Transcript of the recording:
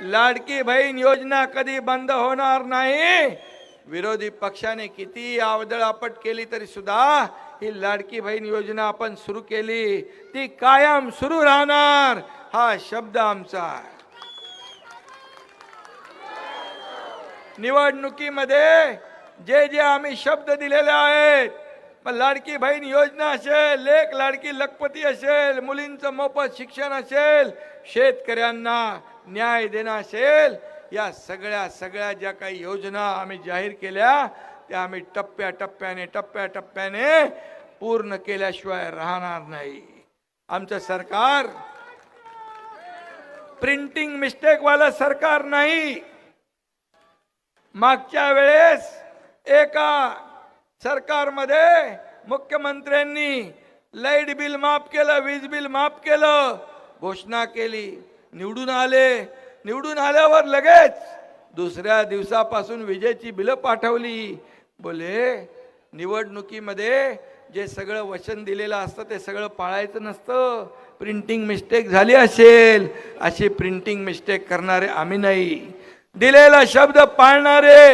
लाडकी बहीण योजना कधी बंद होणार नाही। विरोधी पक्षाने किती आवदळापट केली तरी सुद्धा ही लाडकी बहीण योजना आपण सुरू केली, ती कायम सुरू राहणार, हा शब्द आमचा आहे। निवडणुकीमध्ये जे जे आम्ही शब्द दिलेले आहेत, मग लाडकी बहीण योजना असेल, लेक लाडकी लखपती असेल, मुलींचं मोफत शिक्षण असेल, शेतकऱ्यांना न्याय देणं असेल, या सगळ्या ज्या काही योजना आम्ही जाहीर केल्या त्या आम्ही टप्प्याटप्प्याने पूर्ण केल्याशिवाय राहणार नाही। आमचं सरकार प्रिंटिंग मिस्टेक वाला सरकार नाही। मागच्या वेळेस एका सरकारमध्ये मुख्यमंत्र्यांनी लाईट बिल माफ केलं, वीज बिल माफ केलं, घोषणा केली, निवडून आल्यावर लगेच दुसऱ्या दिवसापासून विजेची बिलं पाठवली। बोले निवडणुकीमध्ये जे सगळं वचन दिलेलं असतं ते सगळं पाळायचं नसतं, प्रिंटिंग मिस्टेक झाली असेल, अशी प्रिंटिंग मिस्टेक करणारे आम्ही नाही, दिलेला शब्द पाळणारे